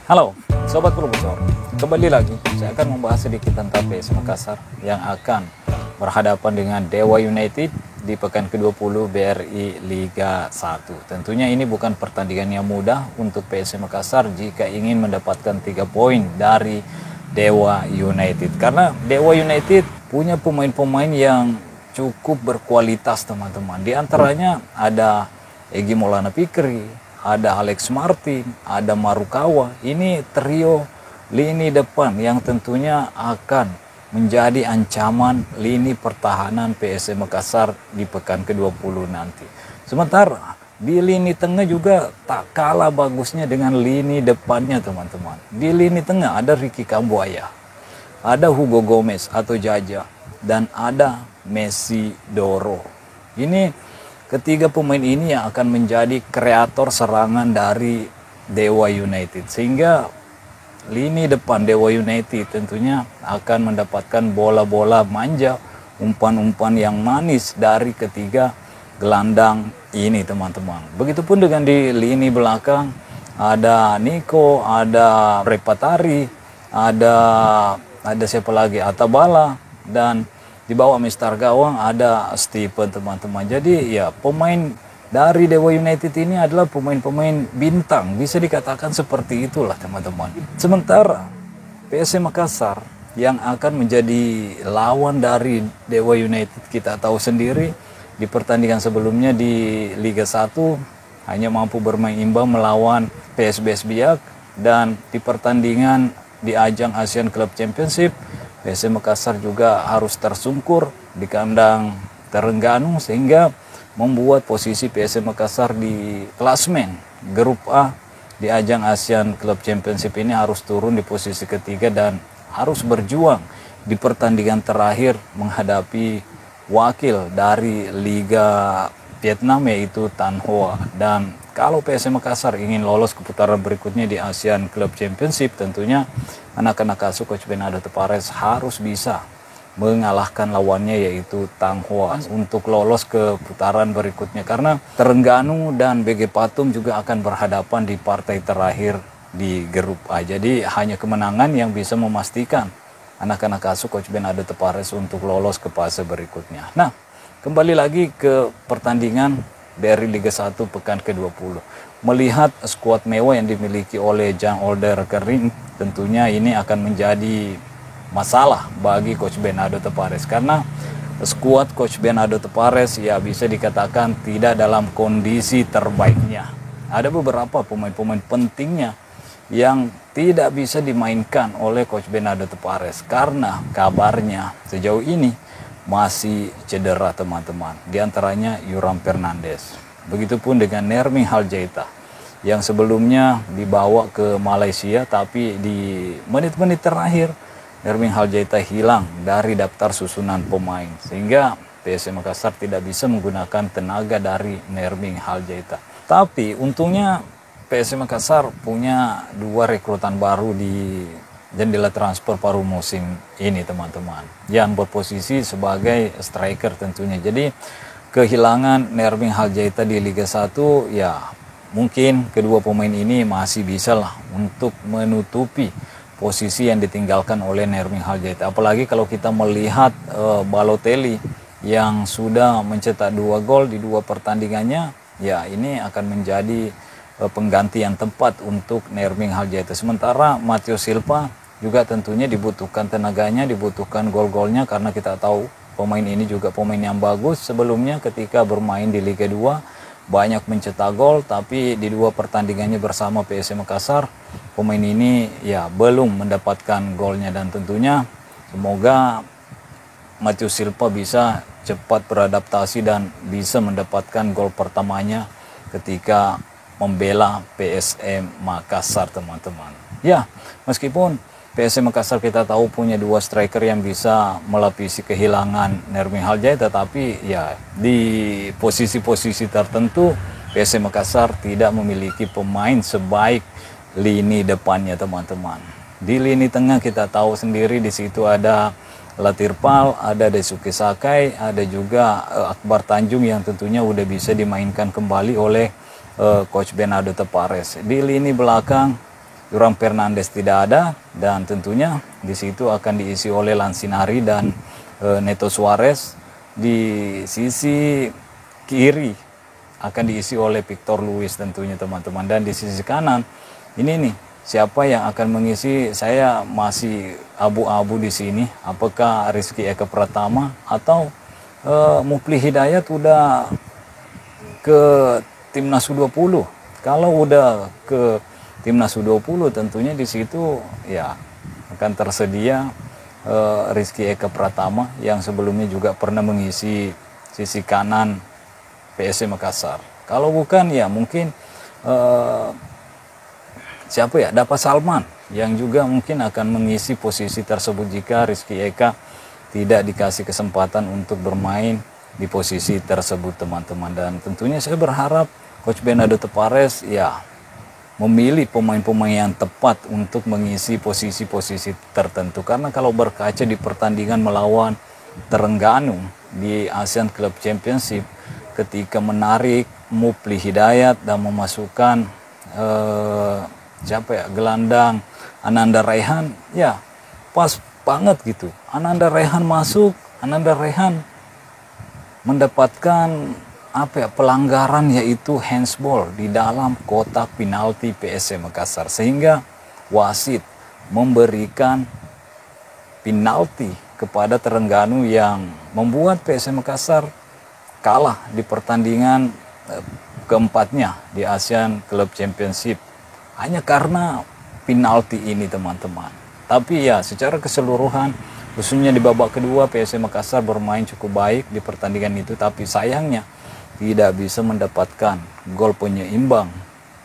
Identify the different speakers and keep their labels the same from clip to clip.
Speaker 1: Halo, Sobat Profesor. Kembali lagi, saya akan membahas sedikit tentang PS Makassar yang akan berhadapan dengan Dewa United di pekan ke-20 BRI Liga 1. Tentunya ini bukan pertandingan yang mudah untuk PS Makassar jika ingin mendapatkan 3 poin dari Dewa United. Karena Dewa United punya pemain-pemain yang cukup berkualitas, teman-teman. Di antaranya ada Egy Maulana Fikri, ada Alex Martin, ada Marukawa. Ini trio lini depan yang tentunya akan menjadi ancaman lini pertahanan PSM Makassar di pekan ke-20 nanti. Sementara di lini tengah juga tak kalah bagusnya dengan lini depannya, teman-teman. Di lini tengah ada Ricky Kambuaya, ada Hugo Gomez atau Jaja, dan ada Messi Doro. Ini ketiga pemain ini yang akan menjadi kreator serangan dari Dewa United. Sehingga lini depan Dewa United tentunya akan mendapatkan bola-bola manja, umpan-umpan yang manis dari ketiga gelandang ini, teman-teman. Begitupun dengan di lini belakang ada Niko, ada Repatari, ada siapa lagi? Atabala, dan di bawah Mister Gawang ada Stephen, teman-teman. Jadi ya, pemain dari Dewa United ini adalah pemain-pemain bintang, bisa dikatakan seperti itulah, teman-teman. Sementara PSM Makassar yang akan menjadi lawan dari Dewa United, kita tahu sendiri di pertandingan sebelumnya di Liga 1 hanya mampu bermain imbang melawan PSBS Biak, dan di pertandingan di ajang Asian Club Championship PSM Makassar juga harus tersungkur di kandang Terengganu, sehingga membuat posisi PSM Makassar di klasmen grup A di ajang Asian Club Championship ini harus turun di posisi ketiga dan harus berjuang di pertandingan terakhir menghadapi wakil dari Liga Vietnam, yaitu Tan Hoa. Dan kalau PSM Makassar ingin lolos ke putaran berikutnya di Asian Club Championship, tentunya anak-anak asuh Coach Bernardo Tavares harus bisa mengalahkan lawannya, yaitu Tang Hoa, untuk lolos ke putaran berikutnya. Karena Terengganu dan BG Patum juga akan berhadapan di partai terakhir di grup A. Jadi hanya kemenangan yang bisa memastikan anak-anak asuh Coach Bernardo Tavares untuk lolos ke fase berikutnya. Nah, kembali lagi ke pertandingan dari Liga 1 pekan ke-20. Melihat skuad mewah yang dimiliki oleh Jan Older Kering, tentunya ini akan menjadi masalah bagi Coach Bernardo Tavares. Karena skuad Coach Bernardo Tavares ya bisa dikatakan tidak dalam kondisi terbaiknya. Ada beberapa pemain-pemain pentingnya yang tidak bisa dimainkan oleh Coach Bernardo Tavares karena kabarnya sejauh ini masih cedera, teman-teman. Di antaranya Yuram Fernandes. Begitupun dengan Nerming Haljaita yang sebelumnya dibawa ke Malaysia, tapi di menit-menit terakhir Nerming Haljaita hilang dari daftar susunan pemain, sehingga PSM Makassar tidak bisa menggunakan tenaga dari Nerming Haljaita. Tapi untungnya PSM Makassar punya 2 rekrutan baru di jendela transfer paruh musim ini, teman-teman, yang berposisi sebagai striker tentunya. Jadi kehilangan Nerming Haljaita di Liga 1 ya, mungkin kedua pemain ini masih bisa lah untuk menutupi posisi yang ditinggalkan oleh Nerming Haljaita. Apalagi kalau kita melihat Balotelli yang sudah mencetak 2 gol di 2 pertandingannya, ya ini akan menjadi pengganti yang tepat untuk Nerming Haljaita. Sementara Matteo Silva juga tentunya dibutuhkan tenaganya, dibutuhkan gol-golnya, karena kita tahu pemain ini juga pemain yang bagus. Sebelumnya ketika bermain di Liga 2 banyak mencetak gol, tapi di 2 pertandingannya bersama PSM Makassar pemain ini ya belum mendapatkan golnya. Dan tentunya semoga Matteo Silva bisa cepat beradaptasi dan bisa mendapatkan gol pertamanya ketika membela PSM Makassar, teman-teman. Ya, meskipun PSM Makassar kita tahu punya 2 striker yang bisa melapisi kehilangan Nerming Haljaita, tapi ya di posisi-posisi tertentu PSM Makassar tidak memiliki pemain sebaik lini depannya, teman-teman. Di lini tengah kita tahu sendiri, di situ ada Latirpal, ada Daisuke Sakai, ada juga Akbar Tanjung yang tentunya udah bisa dimainkan kembali oleh Coach Bernardo Tavares. Di lini belakang Jurang Fernandes tidak ada, dan tentunya di situ akan diisi oleh Lansinari dan Neto Suarez. Di sisi kiri akan diisi oleh Victor Luis tentunya teman-teman, dan di sisi kanan ini nih siapa yang akan mengisi, saya masih abu-abu di sini. Apakah Rizky Eka Pratama atau Mufli Hidayat udah ke Timnas U20? Kalau udah ke Timnas U20 tentunya di situ ya akan tersedia Rizky Eka Pratama yang sebelumnya juga pernah mengisi sisi kanan PSM Makassar. Kalau bukan ya mungkin siapa ya, Dapa Salman yang juga mungkin akan mengisi posisi tersebut jika Rizky Eka tidak dikasih kesempatan untuk bermain di posisi tersebut teman-teman. Dan tentunya saya berharap Coach Bernardo Tavares ya memilih pemain-pemain yang tepat untuk mengisi posisi-posisi tertentu. Karena kalau berkaca di pertandingan melawan Terengganu di ASEAN Club Championship, ketika menarik Mufli Hidayat dan memasukkan gelandang Ananda Raihan, ya pas banget gitu. Ananda Raihan masuk, Ananda Raihan mendapatkan pelanggaran, yaitu handsball di dalam kotak penalti PSM Makassar, sehingga wasit memberikan penalti kepada Terengganu yang membuat PSM Makassar kalah di pertandingan keempatnya di ASEAN Club Championship hanya karena penalti ini teman-teman. Tapi ya secara keseluruhan khususnya di babak kedua PSM Makassar bermain cukup baik di pertandingan itu, tapi sayangnya tidak bisa mendapatkan gol penyeimbang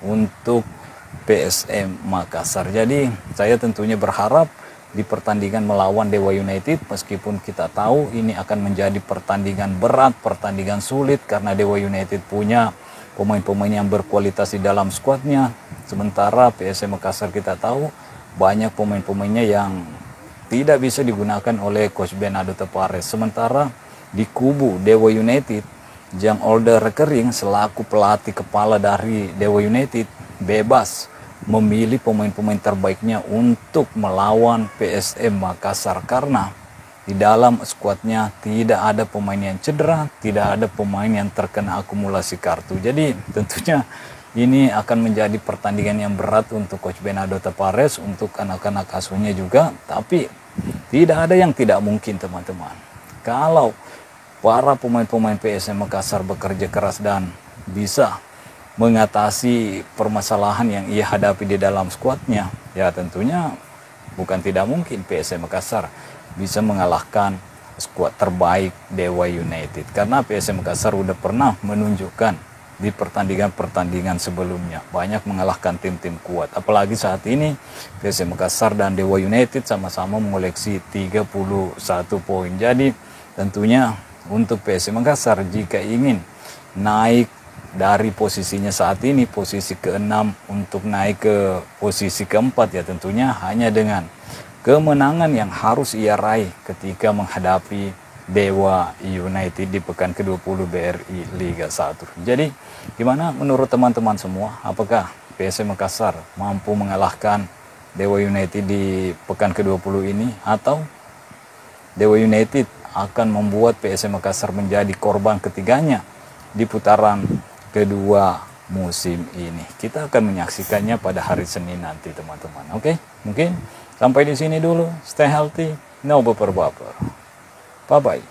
Speaker 1: untuk PSM Makassar. Jadi saya tentunya berharap di pertandingan melawan Dewa United, meskipun kita tahu ini akan menjadi pertandingan berat, pertandingan sulit karena Dewa United punya pemain-pemain yang berkualitas di dalam skuadnya, sementara PSM Makassar kita tahu banyak pemain-pemainnya yang tidak bisa digunakan oleh Coach Bernardo Tavares. Sementara di kubu Dewa United, Jang Older Rekering selaku pelatih kepala dari Dewa United bebas memilih pemain-pemain terbaiknya untuk melawan PSM Makassar, karena di dalam skuadnya tidak ada pemain yang cedera, tidak ada pemain yang terkena akumulasi kartu. Jadi tentunya ini akan menjadi pertandingan yang berat untuk Coach Bernardo Tavares, untuk anak-anak asuhnya juga. Tapi tidak ada yang tidak mungkin teman-teman. Kalau para pemain-pemain PSM Makassar bekerja keras dan bisa mengatasi permasalahan yang ia hadapi di dalam skuadnya, ya tentunya bukan tidak mungkin PSM Makassar bisa mengalahkan skuad terbaik Dewa United. Karena PSM Makassar udah pernah menunjukkan di pertandingan-pertandingan sebelumnya banyak mengalahkan tim-tim kuat. Apalagi saat ini PSM Makassar dan Dewa United sama-sama mengoleksi 31 poin. Jadi tentunya untuk PSM Makassar jika ingin naik dari posisinya saat ini posisi ke-6 untuk naik ke posisi ke-4, ya tentunya hanya dengan kemenangan yang harus ia raih ketika menghadapi Dewa United di pekan ke-20 BRI Liga 1. Jadi gimana menurut teman-teman semua, apakah PSM Makassar mampu mengalahkan Dewa United di pekan ke-20 ini, atau Dewa United akan membuat PSM Makassar menjadi korban ketiganya di putaran kedua musim ini? Kita akan menyaksikannya pada hari Senin nanti teman-teman. Oke, mungkin sampai di sini dulu. Stay healthy, no baper-baper. Bye-bye.